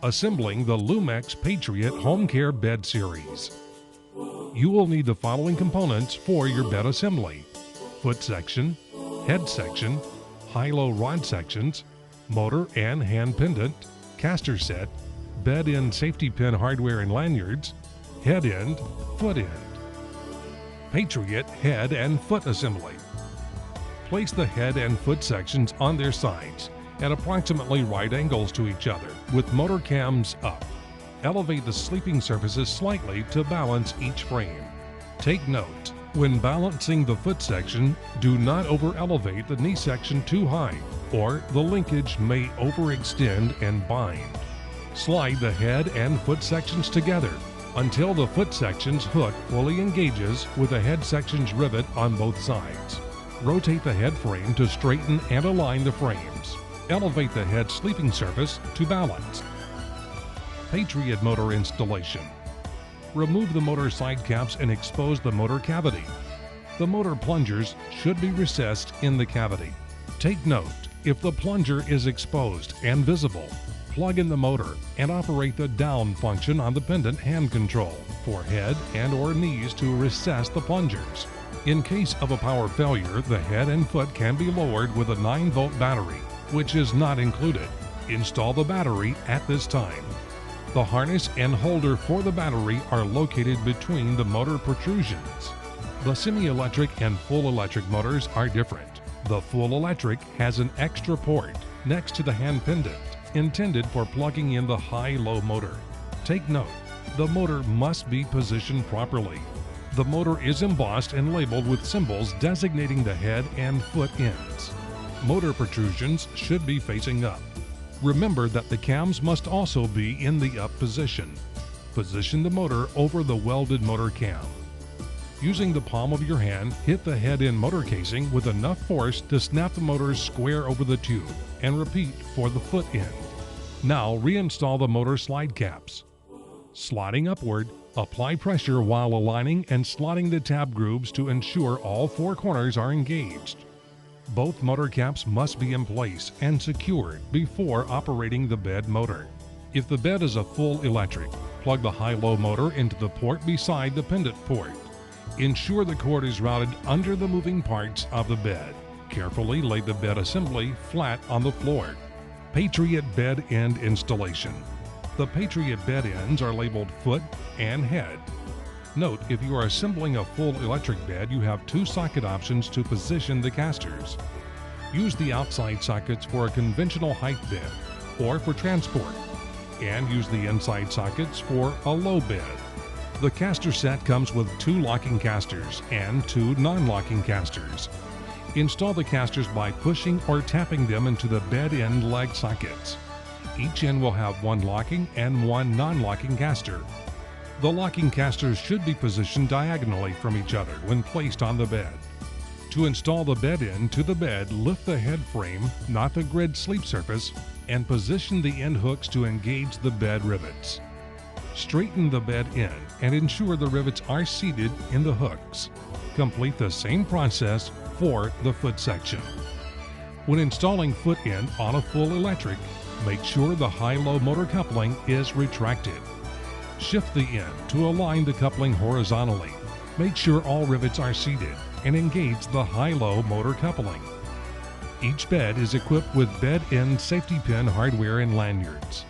Assembling the Lumex Patriot Home Care Bed Series. You will need the following components for your bed assembly: foot section, head section, high-low rod sections, motor and hand pendant, caster set, bed end safety pin hardware and lanyards, head end, foot end. Patriot Head and Foot Assembly. Place the head and foot sections on their sides at approximately right angles to each other with motor cams up. Elevate the sleeping surfaces slightly to balance each frame. Take note, when balancing the foot section, do not over-elevate the knee section too high, or the linkage may overextend and bind. Slide the head and foot sections together until the foot section's hook fully engages with the head section's rivet on both sides. Rotate the head frame to straighten and align the frames. Elevate the head sleeping surface to balance. Patriot motor installation. Remove the motor side caps and expose the motor cavity. The motor plungers should be recessed in the cavity. Take note, if the plunger is exposed and visible, plug in the motor and operate the down function on the pendant hand control for head and/or knees to recess the plungers. In case of a power failure, the head and foot can be lowered with a 9-volt battery, which is not included. Install the battery at this time. The harness and holder for the battery are located between the motor protrusions. The semi-electric and full electric motors are different. The full electric has an extra port next to the hand pendant, intended for plugging in the high-low motor. Take note, the motor must be positioned properly. The motor is embossed and labeled with symbols designating the head and foot ends. Motor protrusions should be facing up. Remember that the cams must also be in the up position. Position the motor over the welded motor cam. Using the palm of your hand, hit the head-end motor casing with enough force to snap the motors square over the tube, and repeat for the foot end. Now reinstall the motor slide caps. Sliding upward, apply pressure while aligning and slotting the tab grooves to ensure all 4 corners are engaged. Both motor caps must be in place and secured before operating the bed motor. If the bed is a full electric, plug the high-low motor into the port beside the pendant port. Ensure the cord is routed under the moving parts of the bed. Carefully lay the bed assembly flat on the floor. Patriot Bed End Installation. The Patriot bed ends are labeled foot and head. Note, if you are assembling a full electric bed, you have 2 socket options to position the casters. Use the outside sockets for a conventional height bed or for transport, and use the inside sockets for a low bed. The caster set comes with 2 locking casters and 2 non-locking casters. Install the casters by pushing or tapping them into the bed end leg sockets. Each end will have 1 locking and 1 non-locking caster. The locking casters should be positioned diagonally from each other when placed on the bed. To install the bed end to the bed, lift the head frame, not the grid sleep surface, and position the end hooks to engage the bed rivets. Straighten the bed end and ensure the rivets are seated in the hooks. Complete the same process for the foot section. When installing foot end on a full electric, make sure the high-low motor coupling is retracted. Shift the end to align the coupling horizontally. Make sure all rivets are seated and engage the high-low motor coupling. Each bed is equipped with bed end safety pin hardware and lanyards.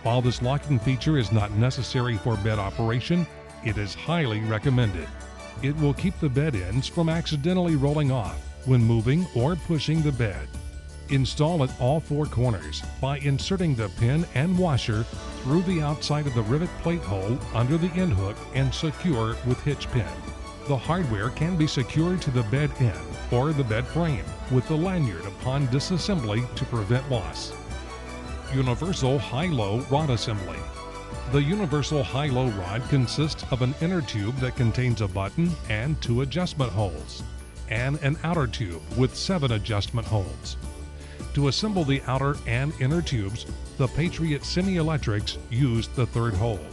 While this locking feature is not necessary for bed operation, it is highly recommended. It will keep the bed ends from accidentally rolling off when moving or pushing the bed. Install at all 4 corners by inserting the pin and washer through the outside of the rivet plate hole under the end hook and secure with hitch pin. The hardware can be secured to the bed end or the bed frame with the lanyard upon disassembly to prevent loss. Universal High-Low Rod Assembly. The universal high-low rod consists of an inner tube that contains a button and 2 adjustment holes, and an outer tube with 7 adjustment holes. To assemble the outer and inner tubes, the Patriot Semi-Electrics use the 3rd hole.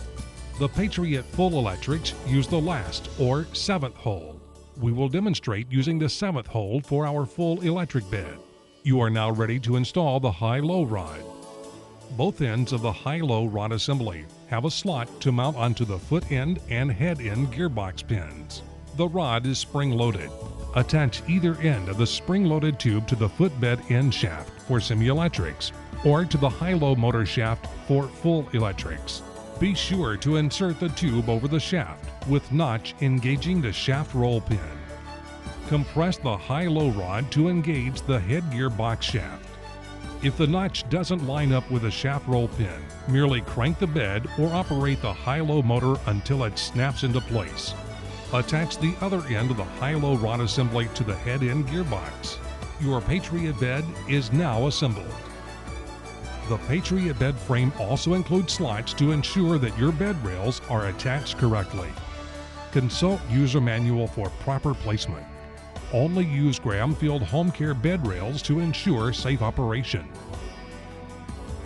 The Patriot Full Electrics use the last, or 7th hole. We will demonstrate using the 7th hole for our full electric bed. You are now ready to install the high-low rod. Both ends of the high-low rod assembly have a slot to mount onto the foot end and head end gearbox pins. The rod is spring-loaded. Attach either end of the spring-loaded tube to the footbed end shaft for semi-electrics or to the high-low motor shaft for full electrics. Be sure to insert the tube over the shaft with notch engaging the shaft roll pin. Compress the high-low rod to engage the head gearbox shaft. If the notch doesn't line up with the shaft roll pin, merely crank the bed or operate the high-low motor until it snaps into place. Attach the other end of the high-low rod assembly to the head end gearbox. Your Patriot bed is now assembled. The Patriot bed frame also includes slots to ensure that your bed rails are attached correctly. Consult user manual for proper placement. Only use Gram-Field Home Care bed rails to ensure safe operation.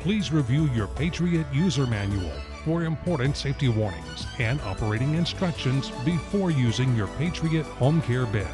Please review your Patriot user manual for important safety warnings and operating instructions before using your Patriot Home Care bed.